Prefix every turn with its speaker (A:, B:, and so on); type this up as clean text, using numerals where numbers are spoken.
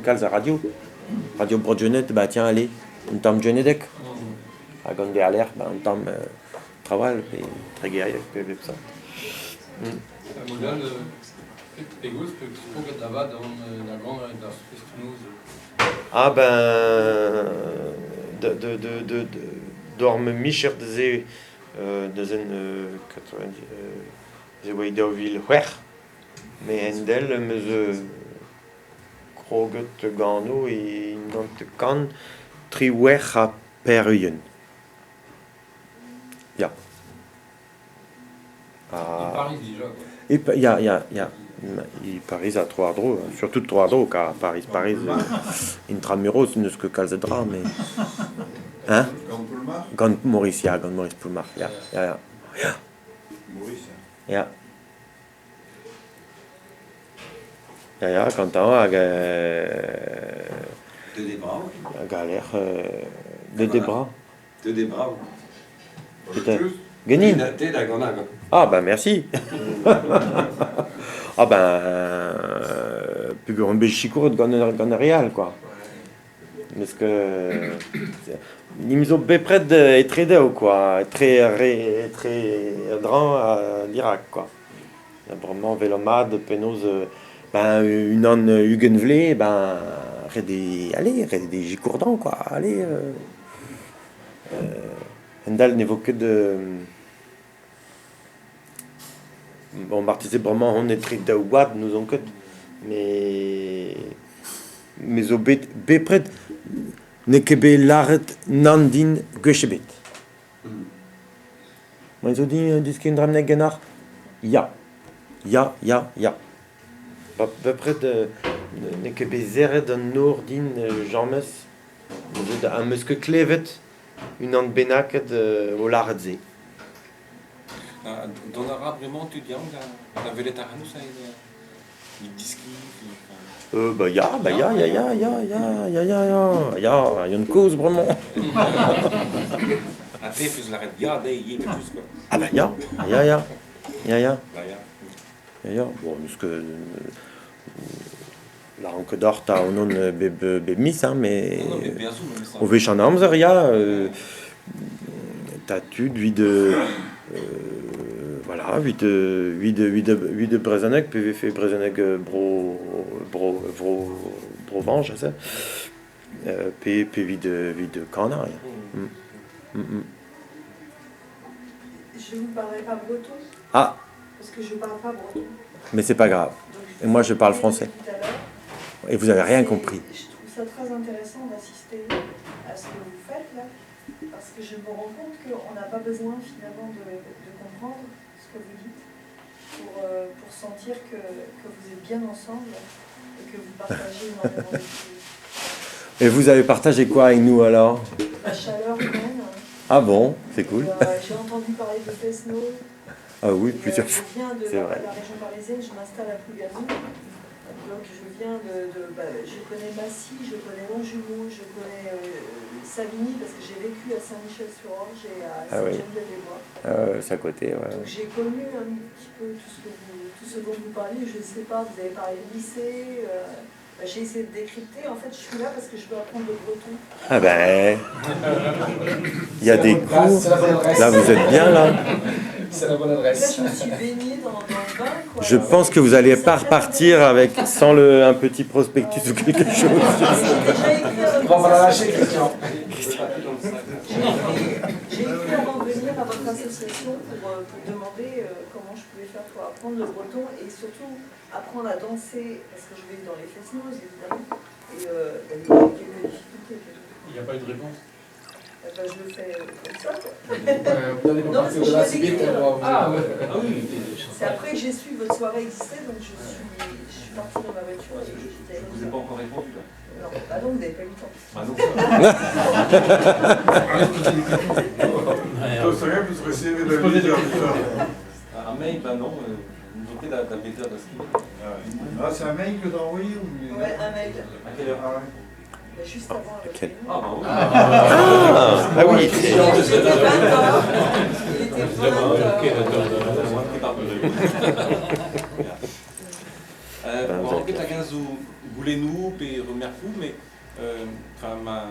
A: Calza radio Brodjenet, bah tiens, allez, un tam Genedek. A gant de aler, bah un tam travail, et très guerrier, et ça.
B: Model, pegoulz, pegoulz dava dans la grande festinouse.
A: Ah ben, dorme Michel de ze, de zen 90, ze wei d'Auville, mais Hendel, me ze kroget gano et dans kan tri a peruyen. Ja.
B: Il Paris déjà, quoi.
A: Et ja. Il Paris à trois drôles, surtout trois drôles, car Paris, intramuros, ne ce que calzedra, mais. Hein? Gant Maurice Poulmar, ja.
C: Maurice.
A: Ja. Ja, quand on a
C: De Desbras.
A: galère de Desbras.
C: De Desbras.
A: Peut-être. Guénin. Ah ben merci. Ah ben plus grand béchicourt de Gonnereal quoi. Parce que ils ont près de trader quoi, très grand à l'Irak quoi. Vraiment vélomade, pénose. Ben une an Hugenvlé, ben allez, des gicourdans quoi, allez. Hendal n'évoque que de bon martisé vraiment on est très d'ouad nous on que mais au bepred nekebe laret nandin geshebet. Moi ils ont dit diskin dramne genar ya. Bepred nekebe zeret an nordin james un musque clevet une an benaket au laretze.
D: Dans l'arabe vraiment tu dis la veletariano ça il disque
A: Bah ya, une cause vraiment.
D: à fait la red garde il y a quelque chose quoi.
A: Ah bah ya. Bon, parce que la ranque d'or t'as au nom de miss hein, mais au véchan amzer ya t'as tu lui de voilà, 8 de Brezanek, PVF Brezanek Brovange, ça. P 8 de Canard.
E: Je ne vous parlerai pas breton.
A: Ah.
E: Parce que je ne parle pas breton.
A: Mais c'est pas grave. Et moi je parle français. Et vous avez rien compris.
E: Je trouve ça très intéressant d'assister à ce que vous faites là. Parce que je me rends compte qu'on n'a pas besoin finalement de comprendre ce que vous dites pour sentir que vous êtes bien ensemble et que vous partagez énormément de choses.
A: Et vous avez partagé quoi avec nous alors?
E: La chaleur humaine.
A: Ah bon, c'est cool.
E: J'ai entendu parler de Fesno.
A: Ah oui, plusieurs fois.
E: Je viens de
A: C'est vrai.
E: la région parisienne, je m'installe à Plougasou. Donc je viens je connais Massy, je connais Longjumeau, je connais Savigny parce que j'ai vécu à Saint-Michel-sur-Orge et à Saint-Geneviève-des-Bois.
A: C'est à côté, ouais.
E: Donc j'ai connu un petit peu tout ce dont vous parlez. Je ne sais pas, vous avez parlé de lycée. J'ai essayé de décrypter. En fait, je suis là parce que je veux apprendre le breton.
A: Ah ben, il y a des cours. Là, vous êtes bien là.
F: C'est la bonne adresse.
E: Là, je me suis baignée dans le bain. Quoi.
A: Je pense que vous n'allez pas repartir avec sans un petit prospectus ou quelque chose.
F: On va la lâcher, Christian.
E: J'ai écrit avant de venir à votre association pour demander comment je pouvais faire pour apprendre le breton et surtout apprendre à danser, parce que je vais dans les fesnos évidemment, et il y a quelques difficultés.
B: Il n'y a pas eu de réponse.
E: Je le fais comme ça.
F: Vous allez pas partir de la suite.
B: Oui.
E: C'est après que j'ai su votre soirée existait, donc je suis partie dans ma voiture et j'étais.
D: Vous n'avez pas encore répondu là?
E: Non, bah non, vous n'avez pas eu le temps.
D: Ah non.
C: Ça serait plus recevoir de la vidéo.
D: Un mail, ben non, vous notez la méthode de ski.
C: Ah, c'est un mail que t'as envoyé ou...
E: Ouais, un mail.
D: À quelle heure?
E: Juste avant le
A: Quel...
D: Ah bah oui.
A: Ah oui.
E: Il était 20h. Il était 20h.
D: Pour rentrer la 15 ou Benou, et Remercou, mais enfin,